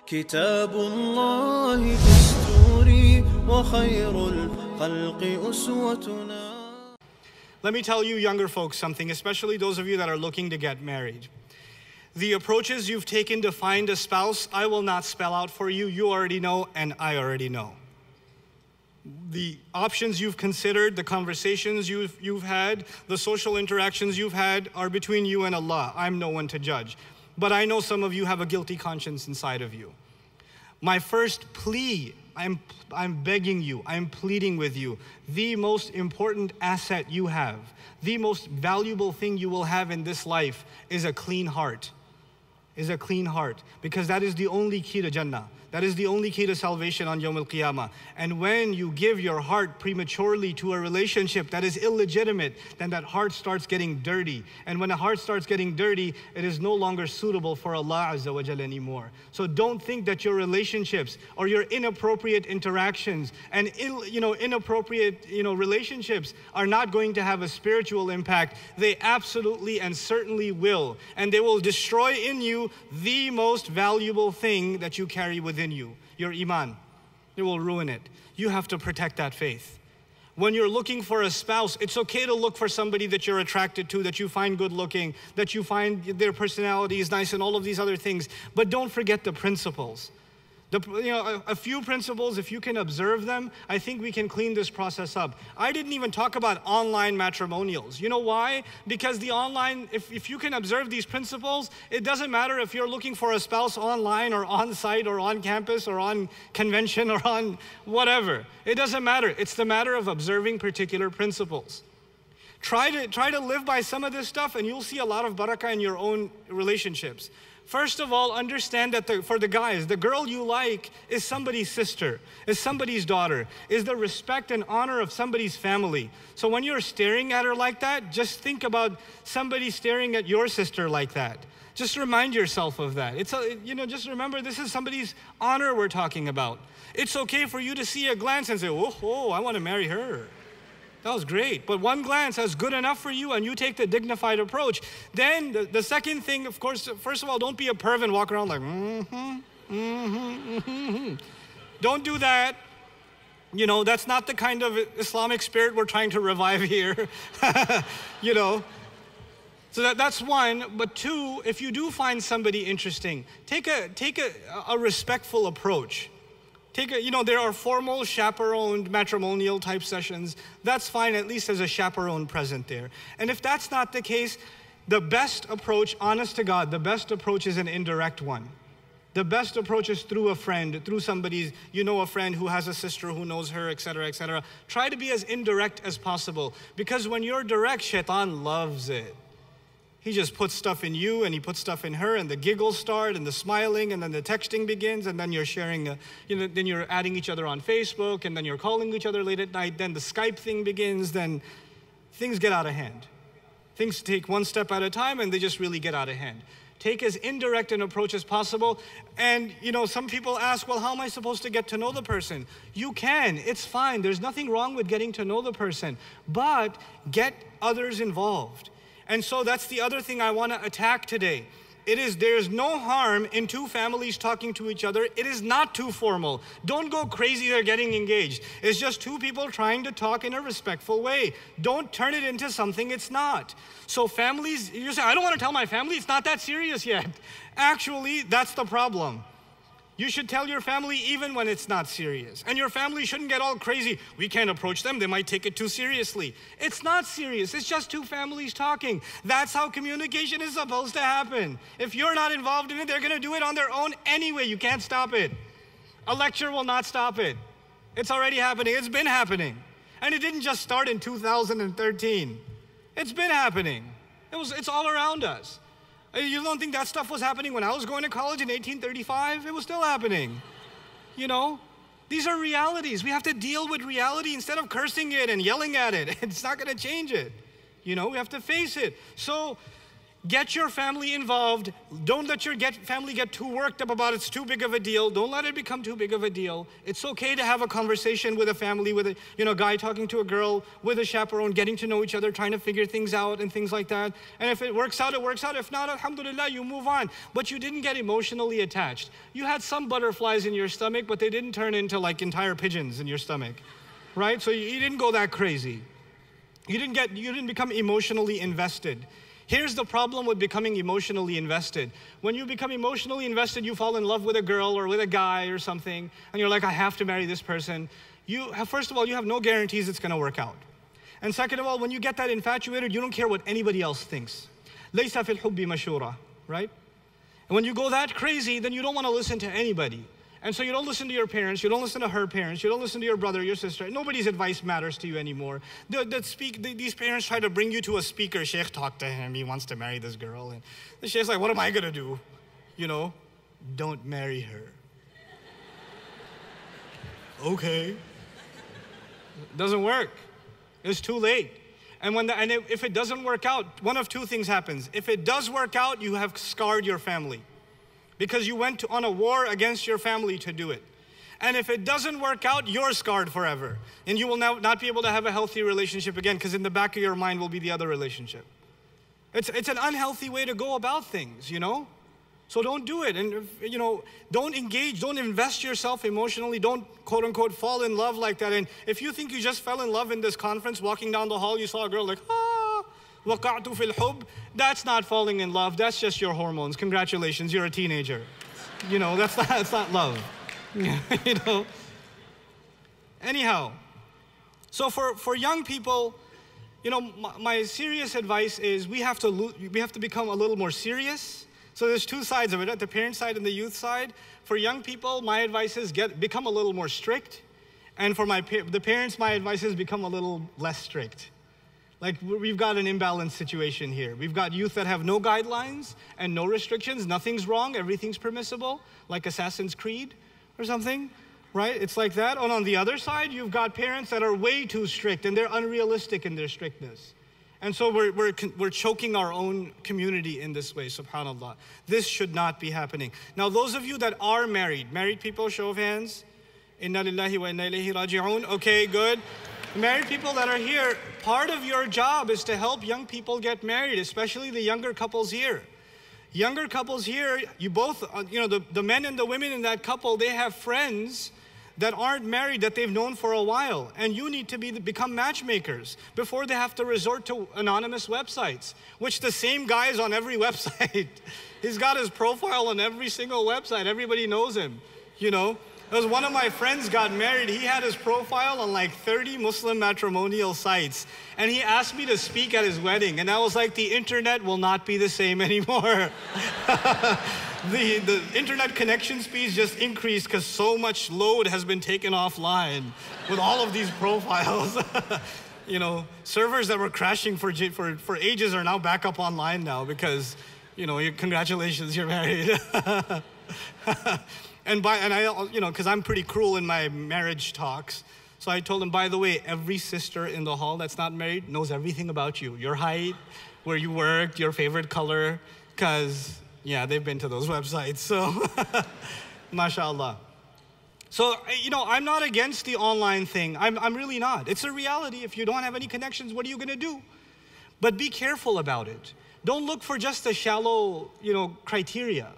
كتاب الله دستوري وخير الخلق أسوتنا. Let me tell you younger folks something, especially those of you that are looking to get married. The approaches you've taken to find a spouse, I will not spell out for you. You already know, and I already know. The options you've considered, the conversations you've had, the social interactions you've had are between you and Allah. I'm no one to judge. But I know some of you have a guilty conscience inside of you. My first plea, I'm begging you, I'm pleading with you, the most important asset you have, the most valuable thing you will have in this life is a clean heart. Because that is the only key to Jannah. That is the only key to salvation on Yawm al-Qiyamah. And when you give your heart prematurely to a relationship that is illegitimate, then that heart starts getting dirty. And when a heart starts getting dirty, it is no longer suitable for Allah Azza wa Jalla anymore. So don't think that your relationships or your inappropriate interactions and inappropriate relationships are not going to have a spiritual impact. They absolutely and certainly will. And they will destroy in you the most valuable thing that you carry within you, your iman. It will ruin it. You have to protect that faith. When you're looking for a spouse, it's okay to look for somebody that you're attracted to, that you find good looking, that you find their personality is nice and all of these other things. But don't forget the principles. A few principles, if you can observe them, I think we can clean this process up. I didn't even talk about online matrimonials. You know why? Because the online, if you can observe these principles, it doesn't matter if you're looking for a spouse online or on site or on campus or on convention or on whatever. It doesn't matter. It's the matter of observing particular principles. Try to live by some of this stuff and you'll see a lot of barakah in your own relationships. First of all, understand that for the guys, the girl you like is somebody's sister, is somebody's daughter, is the respect and honor of somebody's family. So when you're staring at her like that, just think about somebody staring at your sister like that. Just remind yourself of that. Just remember this is somebody's honor we're talking about. It's okay for you to see a glance and say, oh, I want to marry her. That was great. But one glance is good enough for you and you take the dignified approach. Then the second thing, of course, first of all, don't be a perv and walk around like, Don't do that. That's not the kind of Islamic spirit we're trying to revive here. So that's one. But two, if you do find somebody interesting, take a respectful approach. There are formal chaperoned matrimonial type sessions. That's fine, at least there's a chaperone present there. And if that's not the case, the best approach, honest to God, the best approach is an indirect one. The best approach is through a friend, through somebody's, a friend who has a sister who knows her, etc., etc. Try to be as indirect as possible. Because when you're direct, shaitan loves it. He just puts stuff in you and he puts stuff in her and the giggles start and the smiling and then the texting begins and then you're sharing, then you're adding each other on Facebook and then you're calling each other late at night. Then the Skype thing begins, then things get out of hand. Things take one step at a time and they just really get out of hand. Take as indirect an approach as possible. And, some people ask, well, how am I supposed to get to know the person? You can, it's fine. There's nothing wrong with getting to know the person, but get others involved. And so that's the other thing I want to attack today. There's no harm in two families talking to each other. It is not too formal. Don't go crazy, they're getting engaged. It's just two people trying to talk in a respectful way. Don't turn it into something it's not. So families, you say, I don't want to tell my family, it's not that serious yet. Actually, that's the problem. You should tell your family even when it's not serious. And your family shouldn't get all crazy. We can't approach them, they might take it too seriously. It's not serious, it's just two families talking. That's how communication is supposed to happen. If you're not involved in it, they're gonna do it on their own anyway. You can't stop it. A lecture will not stop it. It's already happening, it's been happening. And it didn't just start in 2013. It's been happening. It's all around us. You don't think that stuff was happening when I was going to college in 1835? It was still happening. These are realities. We have to deal with reality instead of cursing it and yelling at it. It's not going to change it. We have to face it. So get your family involved. Don't let your family get too worked up about it's too big of a deal. Don't let it become too big of a deal. It's okay to have a conversation with a family, with a guy talking to a girl, with a chaperone, getting to know each other, trying to figure things out and things like that. And if it works out, it works out. If not, alhamdulillah, you move on. But you didn't get emotionally attached. You had some butterflies in your stomach, but they didn't turn into like entire pigeons in your stomach, right? So you didn't go that crazy. You didn't become emotionally invested. Here's the problem with becoming emotionally invested. When you become emotionally invested, you fall in love with a girl or with a guy or something, and you're like, I have to marry this person. First of all, you have no guarantees it's gonna work out. And second of all, when you get that infatuated, you don't care what anybody else thinks. لَيْسَ فِي الْحُبِّ مَشُورَةٌ, right? And when you go that crazy, then you don't wanna listen to anybody. And so you don't listen to your parents, you don't listen to her parents, you don't listen to your brother, your sister. Nobody's advice matters to you anymore. These parents try to bring you to a speaker. Sheikh, talk to him, he wants to marry this girl. And the Sheikh's like, what am I gonna do? Don't marry her. Okay. Doesn't work. It's too late. And if it doesn't work out, one of two things happens. If it does work out, you have scarred your family, because you went on a war against your family to do it. And if it doesn't work out, you're scarred forever. And you will now not be able to have a healthy relationship again, because in the back of your mind will be the other relationship. It's an unhealthy way to go about things, So don't do it. And, don't engage, don't invest yourself emotionally. Don't, quote unquote, fall in love like that. And if you think you just fell in love in this conference, walking down the hall, you saw a girl like, وَقَعْتُ فِي الْحُبِّ, that's not falling in love, that's just your hormones. Congratulations, you're a teenager. That's not love. Anyhow, so for young people, my serious advice is we have to become a little more serious. So there's two sides of it, at the parent side and the youth side. For young people, my advice is become a little more strict. And for the parents, my advice is become a little less strict. Like, we've got an imbalanced situation here. We've got youth that have no guidelines and no restrictions. Nothing's wrong, everything's permissible, like Assassin's Creed or something, right? It's like that. And on the other side, you've got parents that are way too strict, and they're unrealistic in their strictness. And so we're choking our own community in this way, subhanAllah. This should not be happening. Now, those of you that are married people, show of hands. Inna lillahi wa inna ilayhi raji'un. Okay, good. Married people that are here, part of your job is to help young people get married, especially the younger couples here. Younger couples here, you both, the men and the women in that couple, they have friends that aren't married that they've known for a while. And you need to become matchmakers before they have to resort to anonymous websites, which the same guy is on every website. He's got his profile on every single website. Everybody knows him, Because one of my friends got married, he had his profile on like 30 Muslim matrimonial sites. And he asked me to speak at his wedding. And I was like, the internet will not be the same anymore. The internet connection speeds just increased because so much load has been taken offline with all of these profiles. Servers that were crashing for ages are now back up online now because, congratulations, you're married. Because I'm pretty cruel in my marriage talks. So I told him, by the way, every sister in the hall that's not married knows everything about you. Your height, where you worked, your favorite color, because, they've been to those websites. So, mashallah. So, I'm not against the online thing. I'm really not. It's a reality. If you don't have any connections, what are you going to do? But be careful about it. Don't look for just a shallow, criteria.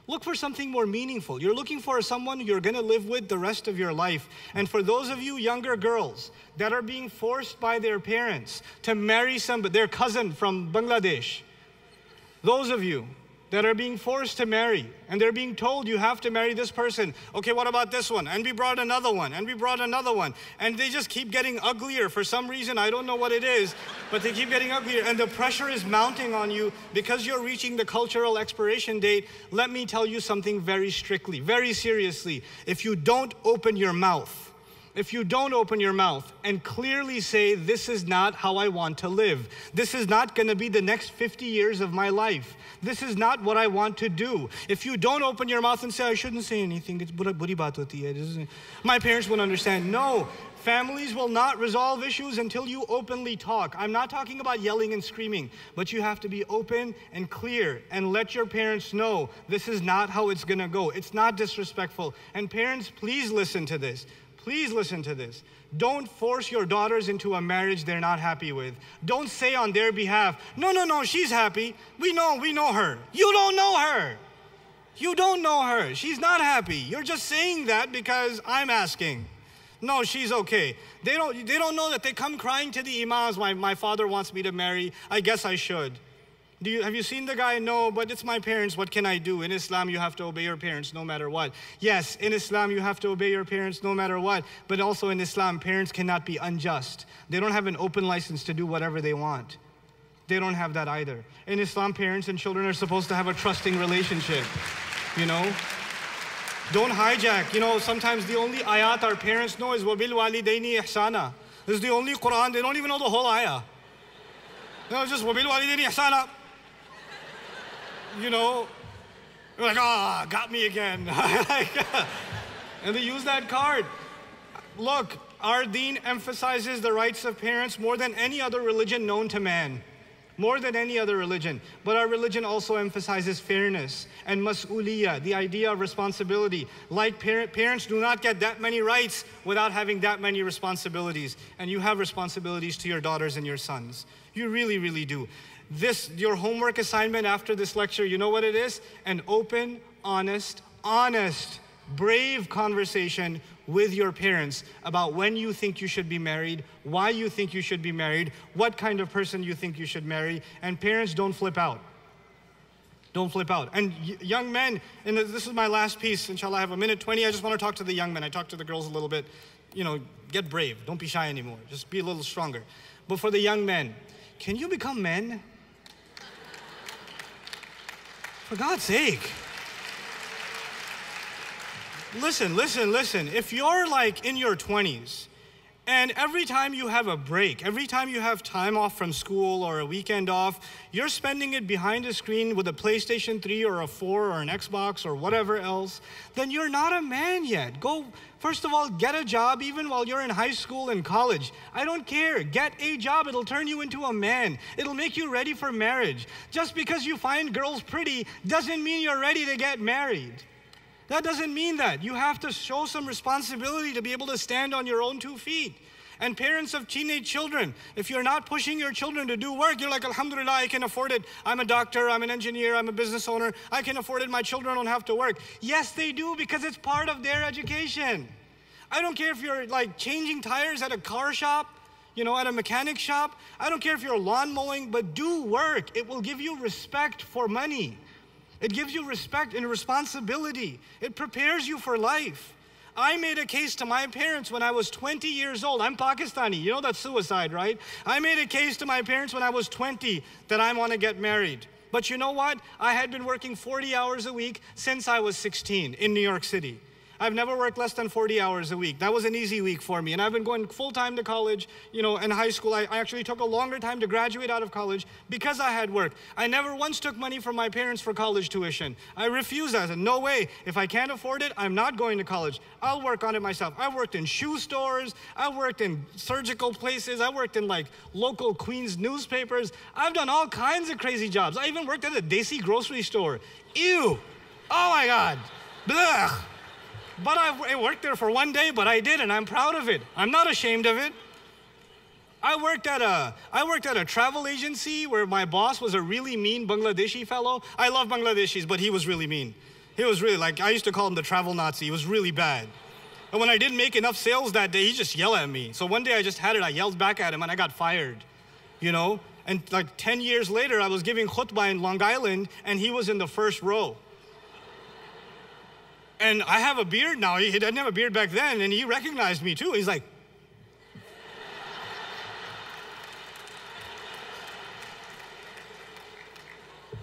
Look for something more meaningful. You're looking for someone you're going to live with the rest of your life. And for those of you younger girls that are being forced by their parents to marry their cousin from Bangladesh, those of you that are being forced to marry, and they're being told you have to marry this person. Okay, what about this one? And we brought another one, and we brought another one. And they just keep getting uglier for some reason. I don't know what it is, but they keep getting uglier. And the pressure is mounting on you because you're reaching the cultural expiration date. Let me tell you something very strictly, very seriously. If you don't open your mouth if you don't open your mouth and clearly say, this is not how I want to live. This is not going to be the next 50 years of my life. This is not what I want to do. If you don't open your mouth and say, I shouldn't say anything, it's buri baat hoti hai. My parents wouldn't understand. No, families will not resolve issues until you openly talk. I'm not talking about yelling and screaming, but you have to be open and clear and let your parents know this is not how it's going to go. It's not disrespectful. And parents, please listen to this. Please listen to this. Don't force your daughters into a marriage they're not happy with. Don't say on their behalf, no, she's happy. We know her. You don't know her. You don't know her. She's not happy. You're just saying that because I'm asking. No, she's okay. They don't know that they come crying to the imams, my father wants me to marry. I guess I should. Have you seen the guy? No, but it's my parents. What can I do? In Islam, you have to obey your parents no matter what. Yes, in Islam, you have to obey your parents no matter what. But also in Islam, parents cannot be unjust. They don't have an open license to do whatever they want. They don't have that either. In Islam, parents and children are supposed to have a trusting relationship, you know? Don't hijack. You know, sometimes the only ayat our parents know is وَبِالْوَالِدَيْنِ إِحْسَانًا. This is the only Quran. They don't even know the whole ayah. You know, it's just وَبِالْوَالِدَيْنِ إِحْسَانًا. You know, you're like, got me again. And they use that card. Look, our deen emphasizes the rights of parents more than any other religion known to man. More than any other religion. But our religion also emphasizes fairness and mas'uliyah, the idea of responsibility. Like parents do not get that many rights without having that many responsibilities. And you have responsibilities to your daughters and your sons. You really, really do. Your homework assignment after this lecture, you know what it is? An open, honest, brave conversation with your parents about when you think you should be married, why you think you should be married, what kind of person you think you should marry. And parents, don't flip out. Don't flip out. And young men, and this is my last piece, inshallah, I have a minute 20. I just want to talk to the young men. I talked to the girls a little bit. You know, get brave. Don't be shy anymore. Just be a little stronger. But for the young men, can you become men? For God's sake. Listen. If you're like in your 20s, and every time you have a break, every time you have time off from school or a weekend off, you're spending it behind a screen with a PlayStation 3 or a 4 or an Xbox or whatever else, then you're not a man yet. Go, first of all, get a job even while you're in high school and college. I don't care. Get a job. It'll turn you into a man. It'll make you ready for marriage. Just because you find girls pretty doesn't mean you're ready to get married. That doesn't mean that. You have to show some responsibility to be able to stand on your own 2 feet. And parents of teenage children, if you're not pushing your children to do work, you're like, alhamdulillah, I can afford it. I'm a doctor, I'm an engineer, I'm a business owner. I can afford it, my children don't have to work. Yes, they do, because it's part of their education. I don't care if you're like changing tires at a car shop, you know, at a mechanic shop. I don't care if you're lawn mowing, but do work. It will give you respect for money. It gives you respect and responsibility. It prepares you for life. I made a case to my parents when I was 20 years old. I'm Pakistani. You know that's suicide, right? I made a case to my parents when I was 20 that I want to get married. But you know what? I had been working 40 hours a week since I was 16 in New York City. I've never worked less than 40 hours a week. That was an easy week for me. And I've been going full-time to college, you know, in high school. I actually took a longer time to graduate out of college because I had work. I never once took money from my parents for college tuition. I refused that. I said, no way. If I can't afford it, I'm not going to college. I'll work on it myself. I worked in shoe stores. I worked in surgical places. I worked in like local Queens newspapers. I've done all kinds of crazy jobs. I even worked at a Desi grocery store. Ew. Oh my God. Blech. But I worked there for one day, but I did, and I'm proud of it. I'm not ashamed of it. I worked at a travel agency where my boss was a really mean Bangladeshi fellow. I love Bangladeshis, but he was really mean. He was really, like, I used to call him the travel Nazi. He was really bad. And when I didn't make enough sales that day, he just yelled at me. So one day I just had it. I yelled back at him, and I got fired, you know? And like 10 years later, I was giving khutbah in Long Island, and he was in the first row. And I have a beard now. He didn't have a beard back then, and he recognized me too. He's like,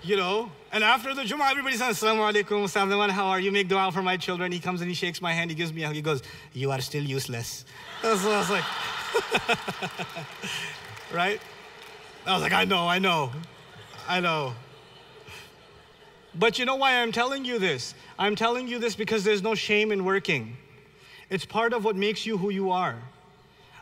you know, And after the Jummah, everybody says, Assalamu alaikum, Assalamu, how are you? Make dua for my children. He comes and he shakes my hand, he gives me a hug, he goes, you are still useless. So I was like, right? I was like, I know. But you know why I'm telling you this? I'm telling you this because there's no shame in working. It's part of what makes you who you are.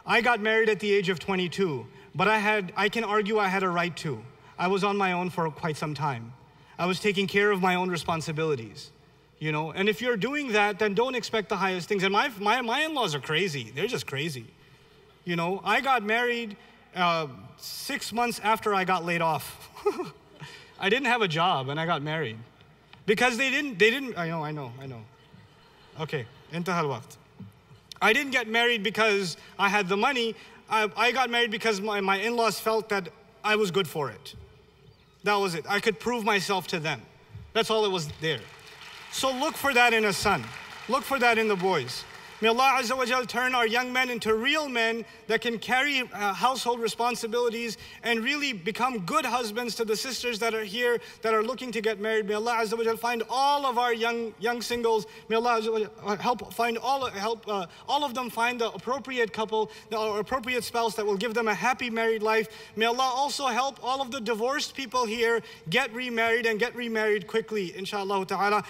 I got married at the age of 22, but I can argue I had a right to. I was on my own for quite some time. I was taking care of my own responsibilities, you know? And if you're doing that, then don't expect the highest things. And my in-laws are crazy. They're just crazy. You know, I got married 6 months after I got laid off. I didn't have a job and I got married. Because they didn't, I know. Okay, انتهى الوقت. I didn't get married because I had the money. I got married because my in-laws felt that I was good for it. That was it. I could prove myself to them. That's all it was there. So look for that in a son. Look for that in the boys. May Allah Azza wa Jal turn our young men into real men that can carry household responsibilities and really become good husbands to the sisters that are here that are looking to get married. May Allah Azza wa Jal find all of our young singles. May Allah Azza wa Jal help all of them find the appropriate couple, the appropriate spouse that will give them a happy married life. May Allah also help all of the divorced people here get remarried and get remarried quickly, inshallah ta'ala.